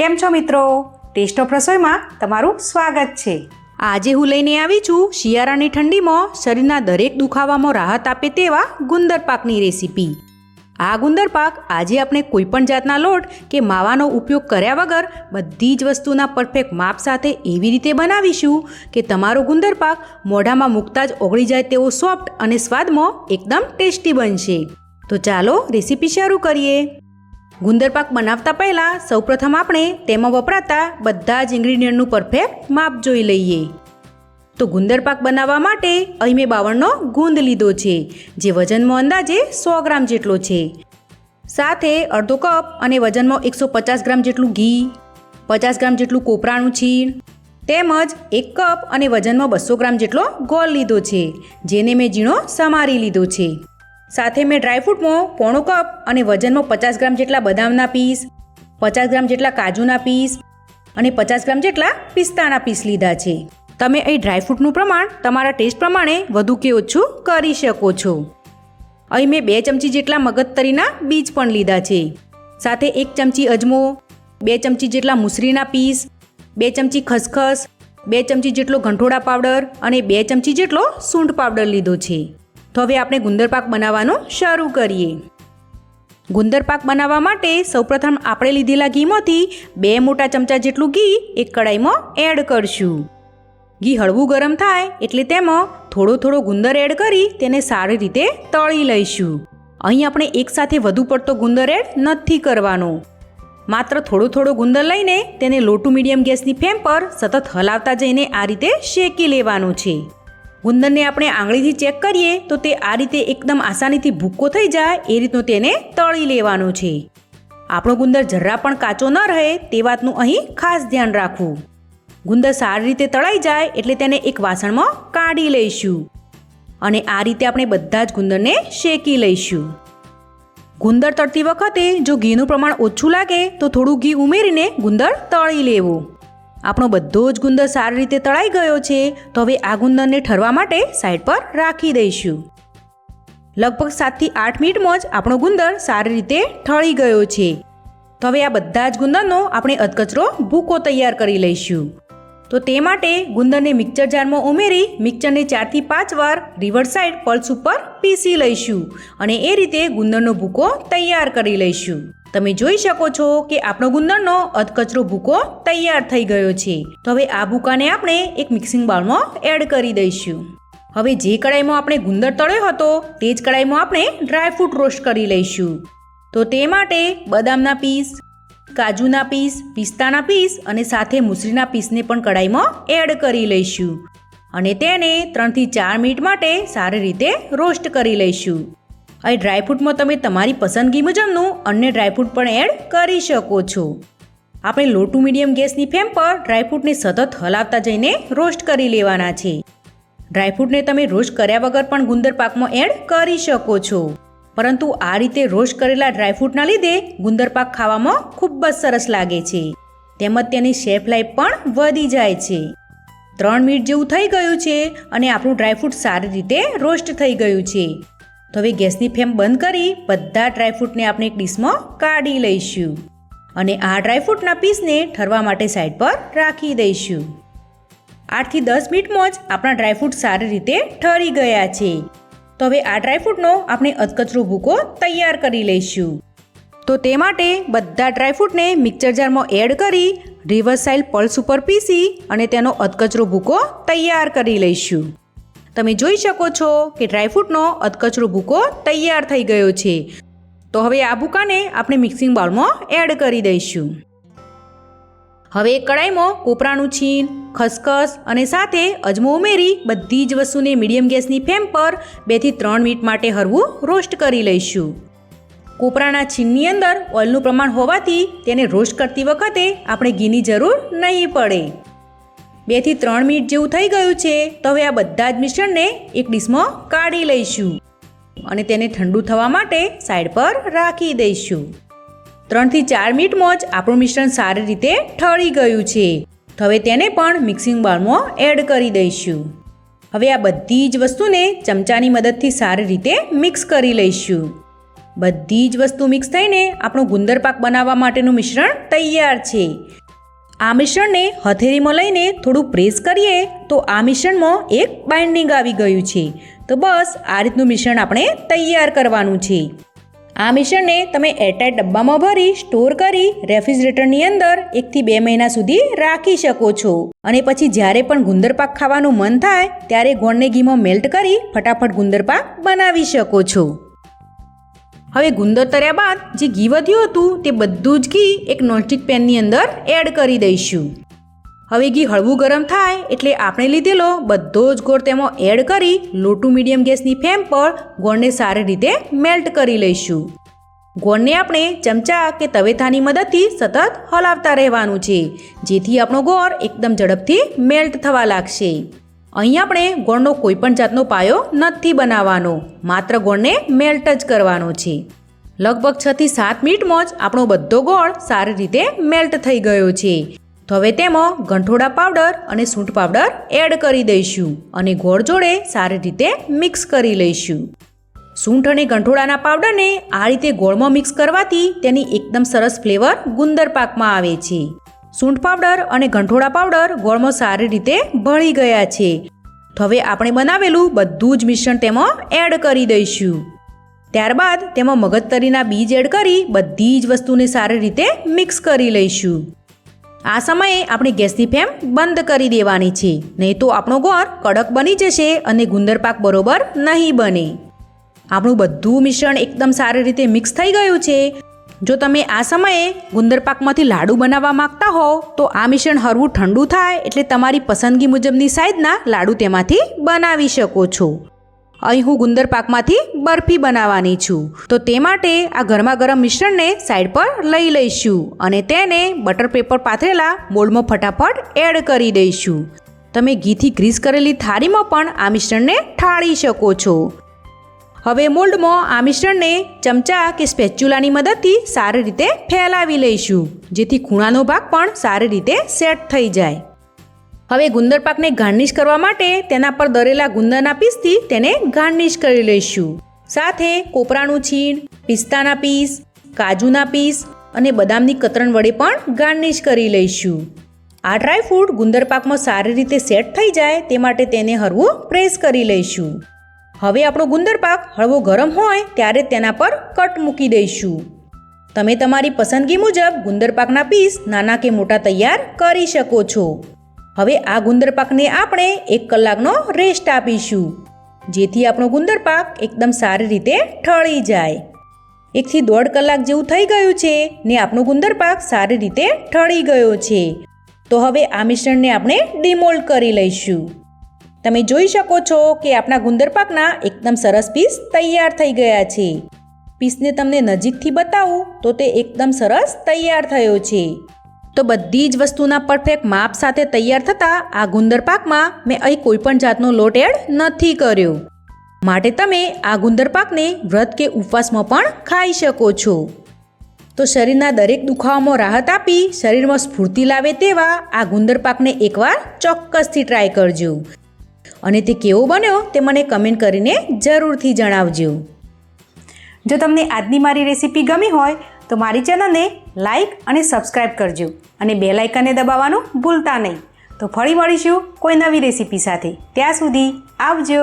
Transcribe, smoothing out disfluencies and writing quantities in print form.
કેમ છો મિત્રો? ટેસ્ટ ઓફ રસોઈમાં તમારું સ્વાગત છે। આજે હું લઈને આવી છું શિયાળાની ઠંડીમાં શરીરના દરેક દુખાવામાં રાહત આપે તેવા ગુંદર પાકની રેસીપી। આ ગુંદર પાક આજે આપણે કોઈપણ જાતના લોટ કે માવાનો ઉપયોગ કર્યા વગર બધી જ વસ્તુના પરફેક્ટ માપ સાથે એવી રીતે બનાવીશું કે તમારો ગુંદર પાક મોઢામાં મૂકતા જ ઓગળી જાય તેવો સોફ્ટ અને સ્વાદમાં એકદમ ટેસ્ટી બનશે। તો ચાલો રેસીપી શરૂ કરીએ। ગુંદર પાક બનાવતા પહેલાં સૌપ્રથમ આપણે તેમાં વપરાતા બધા જ ઇન્ગ્રીડિયન્ટનું પરફેક્ટ માપ જોઈ લઈએ। તો ગુંદર પાક બનાવવા માટે અહીં મેં 52નો ગુંદ લીધો છે, જે વજનમાં અંદાજે 100 ગ્રામ જેટલો છે। સાથે અડધો કપ અને વજનમાં 150 ગ્રામ જેટલું ઘી, 50 ગ્રામ જેટલું કોપરાનું છીણ તેમજ 1 કપ અને વજનમાં 200 ગ્રામ જેટલો ગોળ લીધો છે, જેને મેં ઝીણો સમારી લીધો છે। સાથે મેં ડ્રાયફ્રૂટમાં પોણો કપ અને વજનમાં 50 ગ્રામ જેટલા બદામના પીસ, 50 ગ્રામ જેટલા કાજુના પીસ અને 50 ગ્રામ જેટલા પિસ્તાના પીસ લીધા છે। તમે અહીં ડ્રાયફ્રૂટનું પ્રમાણ તમારા ટેસ્ટ પ્રમાણે વધુ કે ઓછું કરી શકો છો। અહીં મેં 2 ચમચી જેટલા મગજતરીના બીજ પણ લીધા છે। સાથે 1 ચમચી અજમો, 2 ચમચી જેટલા મુસરીના પીસ, 2 ચમચી ખસખસ, 2 ચમચી જેટલો ગંઠોડા પાવડર અને 2 ચમચી જેટલો સૂંઠ પાવડર લીધો છે। તો હવે આપણે ગુંદર પાક બનાવવાનું શરૂ કરીએ। ગુંદર પાક બનાવવા માટે સૌપ્રથમ આપણે લીધેલા ઘીમાંથી 2 મોટા ચમચા જેટલું ઘી એક કડાઈમાં એડ કરશું। ઘી હળવું ગરમ થાય એટલે તેમાં થોડો થોડો ગુંદર એડ કરી તેને સારી રીતે તળી લઈશું। અહીં આપણે એકસાથે વધુ પડતો ગુંદર એડ નથી કરવાનો, માત્ર થોડો થોડો ગુંદર લઈને તેને લો ટુ મીડિયમ ગેસની ફ્લેમ પર સતત હલાવતા જઈને આ રીતે શેકી લેવાનું છે। ગુંદરને આપણે આંગળીથી ચેક કરીએ તો તે આ રીતે એકદમ આસાનીથી ભૂક્કો થઈ જાય એ રીતનું તેને તળી લેવાનું છે। આપણો ગુંદર જરા પણ કાચો ન રહે તે વાતનું અહીં ખાસ ધ્યાન રાખવું। ગુંદર સારી રીતે તળાઈ જાય એટલે તેને એક વાસણમાં કાઢી લઈશું અને આ રીતે આપણે બધા જ ગુંદરને શેકી લઈશું। ગુંદર તળતી વખતે જો ઘીનું પ્રમાણ ઓછું લાગે તો થોડું ઘી ઉમેરીને ગુંદર તળી લેવો। આપણો બધો જ ગુંદર સારી રીતે તળાઈ ગયો છે, તો હવે આ ગુંદરને ઠરવા માટે સાઈડ પર રાખી દઈશું। લગભગ 7 થી 8 મિનિટમાં જ આપણો ગુંદર સારી રીતે ઠળી ગયો છે। તો હવે આ બધા જ ગુંદરનો આપણે અધકચરો ભૂકો તૈયાર કરી લઈશું। તો તે માટે ગુંદરને મિક્સર જારમાં ઉમેરી મિક્સરને 4 થી 5 વાર રિવર્સ સાઈડ પલ્સ ઉપર પીસી લઈશું અને એ રીતે ગુંદરનો ભૂકો તૈયાર કરી લઈશું। તમે જોઈ શકો છો કે આપણો ગુંદરનો અધકચરો ભૂકો તૈયાર થઈ ગયો છે। તો હવે આ ભૂકાને આપણે એક મિક્સિંગ બાઉલમાં એડ કરી દઈશું। હવે જે કડાઈમાં આપણે ગુંદર તળ્યો હતો તે જ કડાઈમાં આપણે ડ્રાયફ્રૂટ રોસ્ટ કરી લઈશું। તો તે માટે બદામના પીસ, કાજુના પીસ, પિસ્તાના પીસ અને સાથે મુસરીના પીસને પણ કડાઈમાં એડ કરી લઈશું અને તેને 3 થી 4 મિનિટ માટે સારી રીતે રોસ્ટ કરી લઈશું। અહીં ડ્રાયફ્રૂટમાં તમે તમારી પસંદગી મુજબનું અન્ય ડ્રાયફ્રૂટ પણ એડ કરી શકો છો। આપણે લો ટુ મીડિયમ ગેસની ફ્લેમ પર ડ્રાયફ્રૂટને સતત હલાવતા જઈને રોસ્ટ કરી લેવાના છે। ડ્રાયફ્રૂટને તમે રોસ્ટ કર્યા વગર પણ ગુંદર પાકમાં એડ કરી શકો છો, પરંતુ આ રીતે રોસ્ટ કરેલા ડ્રાયફ્રૂટના લીધે ગુંદર પાક ખાવામાં ખૂબ જ સરસ લાગે છે, તેમજ તેની શેલ્ફ લાઈફ પણ વધી જાય છે। 3 મિનિટ જેવું થઈ ગયું છે અને આપણું ડ્રાયફ્રૂટ સારી રીતે રોસ્ટ થઈ ગયું છે। તો હવે ગેસની ફ્લેમ બંધ કરી બધા ડ્રાયફ્રૂટને આપણે એક ડીશમાં કાઢી લઈશું અને આ ડ્રાયફ્રૂટના પીસને ઠરવા માટે સાઈડ પર રાખી દઈશું। 8 થી 10 મિનિટમાં જ આપણા ડ્રાયફ્રૂટ સારી રીતે ઠરી ગયા છે। તો હવે આ ડ્રાયફ્રૂટનો આપણે અધકચરો ભૂકો તૈયાર કરી લઈશું। તો તે માટે બધા ડ્રાયફ્રૂટને મિક્સર જારમાં એડ કરી રિવર્સ સાઈડ પલ્સ ઉપર પીસી અને તેનો અધકચરો ભૂકો તૈયાર કરી લઈશું। તમે જોઈ શકો છો કે ડ્રાયફ્રૂટનો અધકચરો ભૂકો તૈયાર થઈ ગયો છે। તો હવે આ ભૂકાને આપણે મિક્સિંગ બાઉલમાં એડ કરી દઈશું। હવે એક કડાઈમાં કોપરાનું છીણ, ખસખસ અને સાથે અજમો ઉમેરી બધી જ વસ્તુને મીડિયમ ગેસની ફ્લેમ પર 2 થી 3 મિનિટ માટે હળવું રોસ્ટ કરી લઈશું। કોપરાના છીણની અંદર ઓઇલનું પ્રમાણ હોવાથી તેને રોસ્ટ કરતી વખતે આપણે ઘીની જરૂર નહીં પડે। 2 થી 3 મિનિટ જેવું થઈ ગયું છે, તો હવે આ બધા જ મિશ્રણને એક ડીશમાં કાઢી લઈશું અને તેને ઠંડુ થવા માટે સાઈડ પર રાખી દઈશું। 3 થી 4 મિનિટમાં જ આપણું મિશ્રણ સારી રીતે ઠળી ગયું છે, તો હવે તેને પણ મિક્સિંગ બાઉલમાં એડ કરી દઈશું। હવે આ બધી જ વસ્તુને ચમચાની મદદથી સારી રીતે મિક્સ કરી લઈશું। બધી જ વસ્તુ મિક્સ થઈને આપણું ગુંદર પાક બનાવવા માટેનું મિશ્રણ તૈયાર છે. આ મિશ્રણને હથેળીમાં લઈને થોડું પ્રેસ કરીએ તો આ મિશ્રણમાં એક બાઇન્ડિંગ આવી ગયું છે. તો બસ આ રીતનું મિશ્રણ આપણે તૈયાર કરવાનું છે. આ મિશ્રણને તમે એરટાઇટ ડબ્બામાં ભરી સ્ટોર કરી રેફ્રિજરેટરની અંદર 1 થી 2 મહિના સુધી રાખી શકો છો. અને પછી જ્યારે પણ ગુંદર પાક ખાવાનું મન થાય ત્યારે ગોળને ઘીમાં મેલ્ટ કરી ફટાફટ ગુંદર પાક બનાવી શકો છો. હવે ગુંદર તળ્યા બાદ જે ઘી વધ્યું હતું તે બધું જ ઘી એક નોનસ્ટિક પેનની અંદર એડ કરી દઈશું. હવે ઘી હળવું ગરમ થાય એટલે આપણે લીધેલો બધો જ ગોળ તેમાં એડ કરી લો ટુ મીડિયમ ગેસની ફ્લેમ પર ગોળને સારી રીતે મેલ્ટ કરી લઈશું. ગોળને આપણે ચમચા કે તવેથાની મદદથી સતત હલાવતા રહેવાનું છે, જેથી આપણો ગોળ એકદમ ઝડપથી મેલ્ટ થવા લાગશે. અહીં આપણે ગોળનો કોઈ પણ જાતનો પાયો નથી બનાવવાનો, માત્ર ગોળને મેલ્ટ જ કરવાનો છે. લગભગ 6 થી 7 મિનિટમાં જ આપણો બધો ગોળ સારી રીતે મેલ્ટ થઈ ગયો છે. તો હવે તેમાં ગંઠોડા પાવડર અને સૂંઠ પાવડર એડ કરી દઈશું અને ગોળ જોડે સારી રીતે મિક્સ કરી લઈશું. સૂંઠ અને ગંઠોડાના પાવડરને આ રીતે ગોળમાં મિક્સ કરવાથી તેની એકદમ સરસ ફ્લેવર ગુંદર પાકમાં આવે છે. સૂંઠ પાવડર અને ગંઠોડા પાવડર ગોળમાં સારી રીતે ભળી ગયા છે. તો હવે આપણે બનાવેલું બધું જ મિશ્રણ તેમાં એડ કરી દઈશું. ત્યારબાદ તેમાં મગજતરીના બીજ એડ કરી બધી જ વસ્તુને સારી રીતે મિક્સ કરી લઈશું. આ સમયે આપણે ગેસની ફ્લેમ બંધ કરી દેવાની છે, નહીં તો આપણો ગોળ કડક બની જશે અને ગુંદર પાક બરોબર નહીં બને. આપણું બધું મિશ્રણ એકદમ સારી રીતે મિક્સ થઈ ગયું છે. જો તમે આ સમયે ગુંદર પાકમાંથી લાડુ બનાવવા માંગતા હો તો આ મિશ્રણ હળવું ઠંડુ થાય એટલે તમારી પસંદગી મુજબની સાઇઝના લાડુ તેમાંથી બનાવી શકો છો. અહીં હું ગુંદર પાકમાંથી બરફી બનાવવાની છું, તો તે માટે આ ગરમા ગરમ મિશ્રણને સાઈડ પર લઈ લઈશું અને તેને બટર પેપર પાથરેલા મોલ્ડમાં ફટાફટ એડ કરી દઈશું. તમે ઘીથી ગ્રીસ કરેલી થાળીમાં પણ આ મિશ્રણને ઠાળી શકો છો. હવે મોલ્ડમાં આ મિશ્રણને ચમચા કે સ્પેચ્યુલાની મદદથી સારી રીતે ફેલાવી લઈશું, જેથી ખૂણાનો ભાગ પણ સારી રીતે સેટ થઈ જાય. હવે ગુંદર પાકને ગાર્નિશ કરવા માટે તેના પર દરેલા ગુંદરના પીસથી તેને ગાર્નિશ કરી લઈશું. સાથે કોપરાનું છીણ, પિસ્તાના પીસ, કાજુના પીસ અને બદામની કતરણ વડે પણ ગાર્નિશ કરી લઈશું. આ ડ્રાયફ્રૂટ ગુંદર પાકમાં સારી રીતે સેટ થઈ જાય તે માટે તેને હળવું પ્રેસ કરી લઈશું. હવે આપણો ગુંદર પાક હળવો ગરમ હોય ત્યારે તેના પર કટ મૂકી દઈશું. તમે તમારી પસંદગી મુજબ ગુંદર પાકના પીસ નાના કે મોટા તૈયાર કરી શકો છો. હવે આ ગુંદર પાકને આપણે 1 કલાકનો રેસ્ટ આપીશું, જેથી આપણો ગુંદર પાક એકદમ સારી રીતે ઠળી જાય. 1 થી 1.5 કલાક જેવું થઈ ગયું છે ને આપણો ગુંદર પાક સારી રીતે ઠળી ગયો છે. તો હવે આ મિશ્રણને આપણે ડિમોલ્ડ કરી લઈશું. તમે જોઈ શકો છો કે આપણા ગુંદર પાકના એકદમ સરસ પીસ તૈયાર થઈ ગયા છે. પીસને તમને નજીકથી બતાવું તો તે એકદમ સરસ તૈયાર થયો છે. તો બધી જ વસ્તુના પરફેક્ટ માપ સાથે તૈયાર થતા આ ગુંદર પાકમાં મેં અહીં કોઈ પણ જાતનો લોટ એડ નથી કર્યો, માટે તમે આ ગુંદર પાકને વ્રત કે ઉપવાસમાં પણ ખાઈ શકો છો. તો શરીરના દરેક દુખાવામાં રાહત આપી શરીરમાં સ્ફૂર્તિ લાવે તેવા આ ગુંદર પાકને એકવાર ચોક્કસથી ટ્રાય કરજો અને તે કેવો બન્યો તે મને કમેન્ટ કરીને જરૂરથી જણાવજો. જો તમને આજની મારી રેસીપી ગમી હોય તો મારી ચેનલને લાઈક અને સબસ્ક્રાઈબ કરજો અને બેલ આઇકનને દબાવવાનું ભૂલતા નહીં. તો ફરી મળીશું કોઈ નવી રેસીપી સાથે. ત્યાં સુધી આવજો.